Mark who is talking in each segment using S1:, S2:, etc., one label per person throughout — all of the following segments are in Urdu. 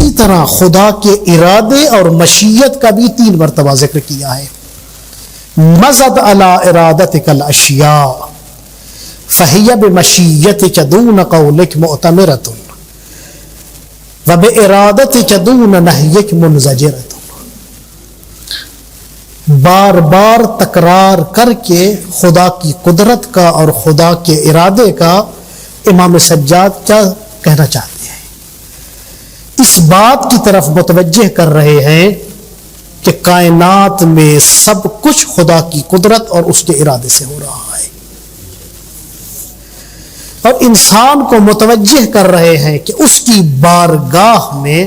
S1: اسی طرح خدا کے ارادے اور مشیت کا بھی 3 مرتبہ ذکر کیا ہے. مزد علی ارادتک الاشیاء فہی بمشیتک دون قولک معتمرۃ وبارادتک دون نہیک منزجرۃ. بار بار تکرار کر کے خدا کی قدرت کا اور خدا کے ارادے کا امام سجاد کیا کہنا چاہتے ہیں؟ اس بات کی طرف متوجہ کر رہے ہیں کہ کائنات میں سب کچھ خدا کی قدرت اور اس کے ارادے سے ہو رہا ہے، اور انسان کو متوجہ کر رہے ہیں کہ اس کی بارگاہ میں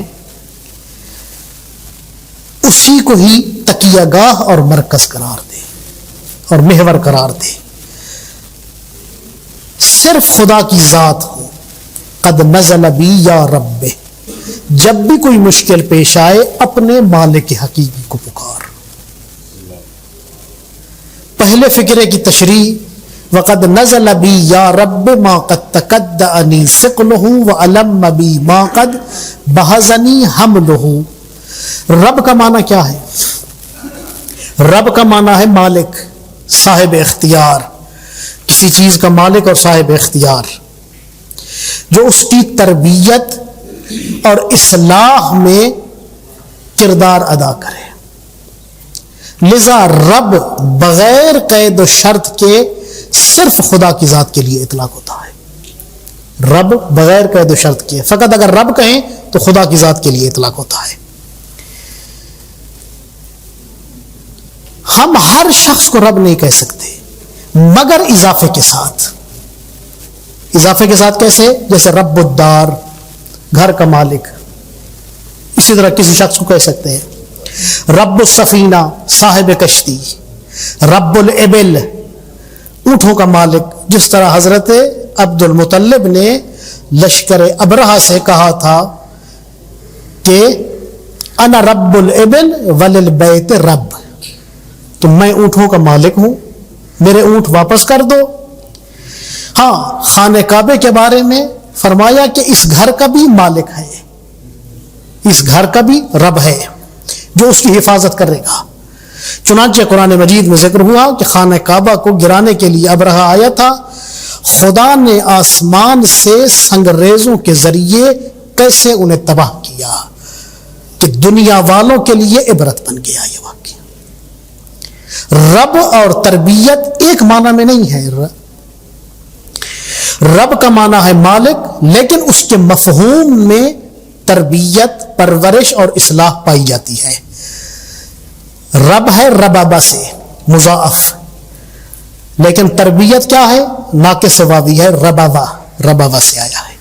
S1: اسی کو ہی تکیہ گاہ اور مرکز قرار دے اور محور قرار دے. صرف خدا کی ذات ہو. قد نزل بی یا رب، جب بھی کوئی مشکل پیش آئے اپنے مالک حقیقی کو پکار. پہلے فقرے کی تشریح وقد نزل بی یا رب ما قد تکدعنی ثقلہ وعلم بی ما قد بہزنی حملہ. رب کا معنی کیا ہے؟ رب کا معنی ہے مالک، صاحب اختیار، کسی چیز کا مالک اور صاحب اختیار، جو اس کی تربیت اور اصلاح میں کردار ادا کرے. لذا رب بغیر قید و شرط کے صرف خدا کی ذات کے لیے اطلاق ہوتا ہے. رب بغیر قید و شرط کے، فقط اگر رب کہیں تو خدا کی ذات کے لیے اطلاق ہوتا ہے. ہم ہر شخص کو رب نہیں کہہ سکتے مگر اضافے کے ساتھ. اضافے کے ساتھ کیسے؟ جیسے رب الدار، گھر کا مالک. اسی طرح کسی شخص کو کہہ سکتے ہیں رب السفینہ، صاحب کشتی. رب الابل، اونٹوں کا مالک. جس طرح حضرت عبد المطلب نے لشکر ابرہہ سے کہا تھا کہ انا رب الابل وللبیت رب، تو میں اونٹوں کا مالک ہوں، میرے اونٹ واپس کر دو. ہاں، خانہ کعبے کے بارے میں فرمایا کہ اس گھر کا بھی مالک ہے، اس گھر کا بھی رب ہے جو اس کی حفاظت کرے گا. چنانچہ قرآن مجید میں ذکر ہوا کہ خانہ کعبہ کو گرانے کے لیے ابرہہ آیا تھا. خدا نے آسمان سے سنگریزوں کے ذریعے کیسے انہیں تباہ کیا کہ دنیا والوں کے لیے عبرت بن گیا. یہ واقعہ رب اور تربیت ایک معنی میں نہیں ہے. رب کا معنی ہے مالک، لیکن اس کے مفہوم میں تربیت، پرورش اور اصلاح پائی جاتی ہے. رب ہے ربابہ سے مضاعف، لیکن تربیت کیا ہے؟ ناقص واوی ہے، ربابہ سے آیا ہے.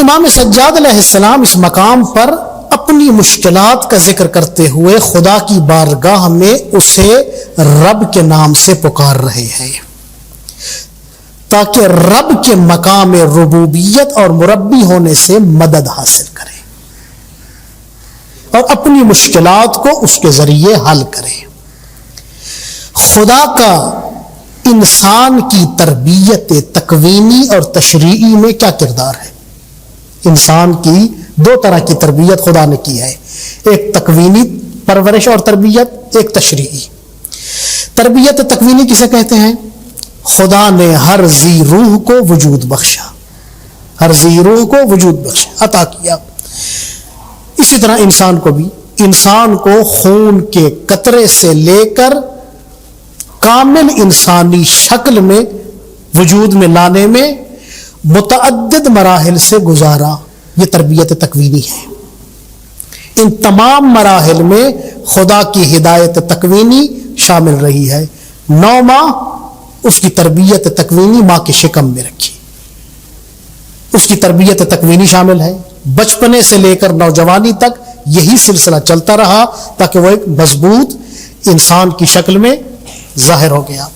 S1: امام سجاد علیہ السلام اس مقام پر اپنی مشکلات کا ذکر کرتے ہوئے خدا کی بارگاہ میں اسے رب کے نام سے پکار رہے ہیں تاکہ رب کے مقام ربوبیت اور مربی ہونے سے مدد حاصل کرے اور اپنی مشکلات کو اس کے ذریعے حل کرے. خدا کا انسان کی تربیت تکوینی اور تشریعی میں کیا کردار ہے؟ انسان کی 2 طرح کی تربیت خدا نے کی ہے، ایک تکوینی پرورش اور تربیت، ایک تشریعی. تربیت تکوینی کسے کہتے ہیں؟ خدا نے ہر ذی روح کو وجود بخشا، ہر ذی روح کو وجود بخشا، عطا کیا. اسی طرح انسان کو بھی، انسان کو خون کے قطرے سے لے کر کامل انسانی شکل میں وجود میں لانے میں متعدد مراحل سے گزارا. یہ تربیت تکوینی ہے. ان تمام مراحل میں خدا کی ہدایت تکوینی شامل رہی ہے. 9 ماہ اس کی تربیت تکوینی ماں کے شکم میں رکھی، اس کی تربیت تکوینی شامل ہے. بچپنے سے لے کر نوجوانی تک یہی سلسلہ چلتا رہا تاکہ وہ ایک مضبوط انسان کی شکل میں ظاہر ہو گیا.